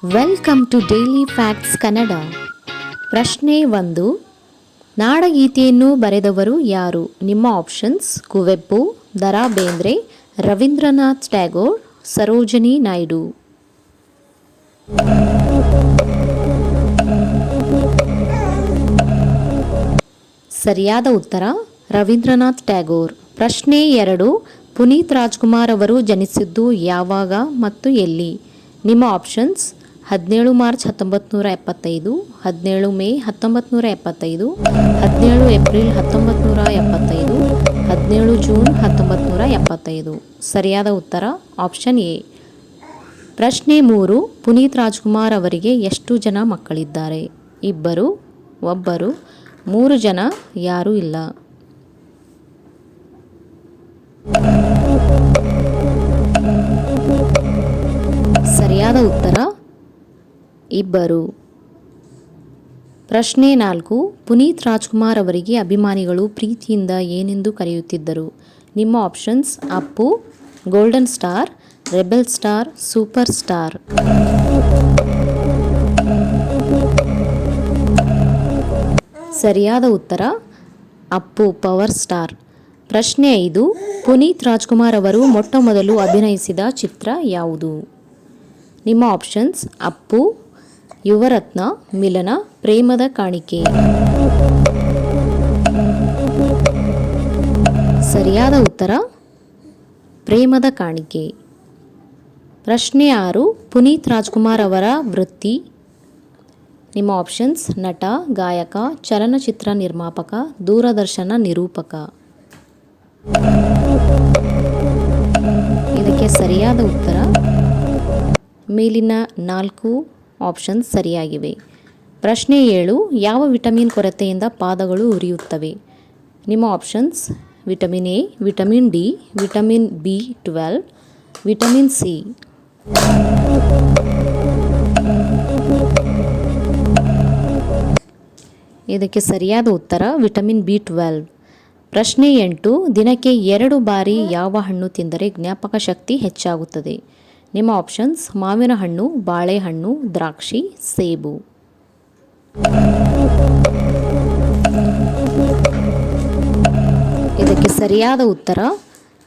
Welcome to daily facts Kannada. ಪ್ರಶ್ನೆ 1. ನಾಡಗೀತೆಯನ್ನು ಬರೆದವರು ಯಾರು? ನಿಮ್ಮ ಆಪ್ಷನ್ಸ್: ಕುವೆಂಪು, ದ.ರಾ ಬೇಂದ್ರೆ, ರವೀಂದ್ರನಾಥ್ ಟ್ಯಾಗೋರ್, ಸರೋಜಿನಿ ನಾಯ್ಡು. ಸರಿಯಾದ ಉತ್ತರ ರವೀಂದ್ರನಾಥ್ ಟ್ಯಾಗೋರ್. ಪ್ರಶ್ನೆ 2. ಪುನೀತ್ ರಾಜ್ಕುಮಾರ್ ಅವರು ಜನಿಸಿದ್ದು ಯಾವಾಗ ಮತ್ತು ಎಲ್ಲಿ? ನಿಮ್ಮ options: 17 March 1975, 17 May 1975, 17 April 1975, 17 June 1975. ಸರಿಯಾದ ಉತ್ತರ ಆಪ್ಷನ್ ಎ. ಪ್ರಶ್ನೆ 3. ಪುನೀತ್ ರಾಜ್ಕುಮಾರ್ ಅವರಿಗೆ ಎಷ್ಟು ಜನ ಮಕ್ಕಳಿದ್ದಾರೆ? ಇಬ್ಬರು, ಒಬ್ಬರು, 3 ಜನ, ಯಾರೂ ಇಲ್ಲ. ಸರಿಯಾದ ಉತ್ತರ ಇಬ್ಬರು. ಪ್ರಶ್ನೆ 4. ಪುನೀತ್ ರಾಜ್ಕುಮಾರ್ ಅವರಿಗೆ ಅಭಿಮಾನಿಗಳು ಪ್ರೀತಿಯಿಂದ ಏನೆಂದು ಕರೆಯುತ್ತಿದ್ದರು? ನಿಮ್ಮ options: Appu, golden star, rebel star, super star. ಸರಿಯಾದ ಉತ್ತರ ಅಪ್ಪು, ಪವರ್ ಸ್ಟಾರ್. ಪ್ರಶ್ನೆ 5. ಪುನೀತ್ ರಾಜ್ಕುಮಾರ್ ಅವರು ಮೊಟ್ಟ ಮೊದಲು ಅಭಿನಯಿಸಿದ ಚಿತ್ರ ಯಾವುದು? ನಿಮ್ಮ ಆಪ್ಷನ್ಸ್: ಅಪ್ಪು, ಯುವರತ್ನ, ಮಿಲನ, ಪ್ರೇಮದ ಕಾಣಿಕೆ. ಸರಿಯಾದ ಉತ್ತರ ಪ್ರೇಮದ ಕಾಣಿಕೆ. ಪ್ರಶ್ನೆ 6. ಪುನೀತ್ ರಾಜ್ಕುಮಾರ್ ಅವರ ವೃತ್ತಿ? ನಿಮ್ಮ ಆಪ್ಷನ್ಸ್: ನಟ, ಗಾಯಕ, ಚಲನಚಿತ್ರ ನಿರ್ಮಾಪಕ, ದೂರದರ್ಶನ ನಿರೂಪಕ. ಇದಕ್ಕೆ ಸರಿಯಾದ ಉತ್ತರ ಮೇಲಿನ 4 ಆಪ್ಷನ್ಸ್ ಸರಿಯಾಗಿವೆ. ಪ್ರಶ್ನೆ 7. ಯಾವ ವಿಟಮಿನ್ ಕೊರತೆಯಿಂದ ಪಾದಗಳು ಉರಿಯುತ್ತವೆ? ನಿಮ್ಮ options: vitamin A, vitamin D, vitamin B12, vitamin C. ಇದಕ್ಕೆ ಸರಿಯಾದ ಉತ್ತರ ವಿಟಮಿನ್ B12. ಪ್ರಶ್ನೆ 8. ದಿನಕ್ಕೆ 2 ಬಾರಿ ಯಾವ ಹಣ್ಣು ತಿಂದರೆ ಜ್ಞಾಪಕ ಶಕ್ತಿ ಹೆಚ್ಚಾಗುತ್ತದೆ? ನಿಮ್ಮ ಆಪ್ಷನ್ಸ್: ಮಾವಿನ ಹಣ್ಣು, ಬಾಳೆಹಣ್ಣು, ದ್ರಾಕ್ಷಿ, ಸೇಬು. ಇದಕ್ಕೆ ಸರಿಯಾದ ಉತ್ತರ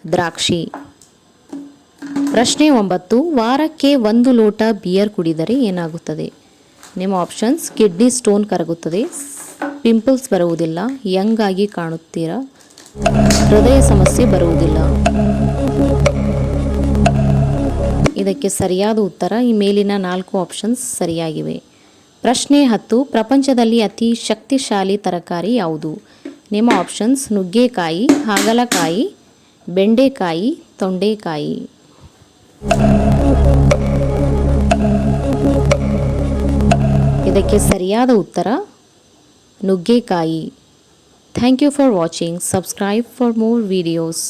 ದ್ರಾಕ್ಷಿ. ಪ್ರಶ್ನೆ 9. ವಾರಕ್ಕೆ 1 ಲೋಟ ಬಿಯರ್ ಕುಡಿದರೆ ಏನಾಗುತ್ತದೆ? ನಿಮ್ಮ ಆಪ್ಷನ್ಸ್: ಕಿಡ್ನಿ ಸ್ಟೋನ್ ಕರಗುತ್ತದೆ, ಪಿಂಪಲ್ಸ್ ಬರುವುದಿಲ್ಲ, ಯಂಗ್ ಆಗಿ ಕಾಣುತ್ತೀರಾ, ಹೃದಯ ಸಮಸ್ಯೆ ಬರುವುದಿಲ್ಲ. ಇದಕ್ಕೆ ಸರಿಯಾದ ಉತ್ತರ ಈ ಮೇಲಿನ 4 ಆಪ್ಷನ್ಸ್ ಸರಿಯಾಗಿವೆ. ಪ್ರಶ್ನೆ 10. ಪ್ರಪಂಚದಲ್ಲಿ ಅತಿ ಶಕ್ತಿಶಾಲಿ ತರಕಾರಿ ಯಾವುದು? ನಿಮ್ಮ ಆಪ್ಷನ್ಸ್: ನುಗ್ಗೆಕಾಯಿ, ಹಾಗಲಕಾಯಿ, ಬೆಂಡೆಕಾಯಿ, ತೊಂಡೆಕಾಯಿ. ಇದಕ್ಕೆ ಸರಿಯಾದ ಉತ್ತರ ನುಗ್ಗೆಕಾಯಿ. Thank you for watching. Subscribe for more videos.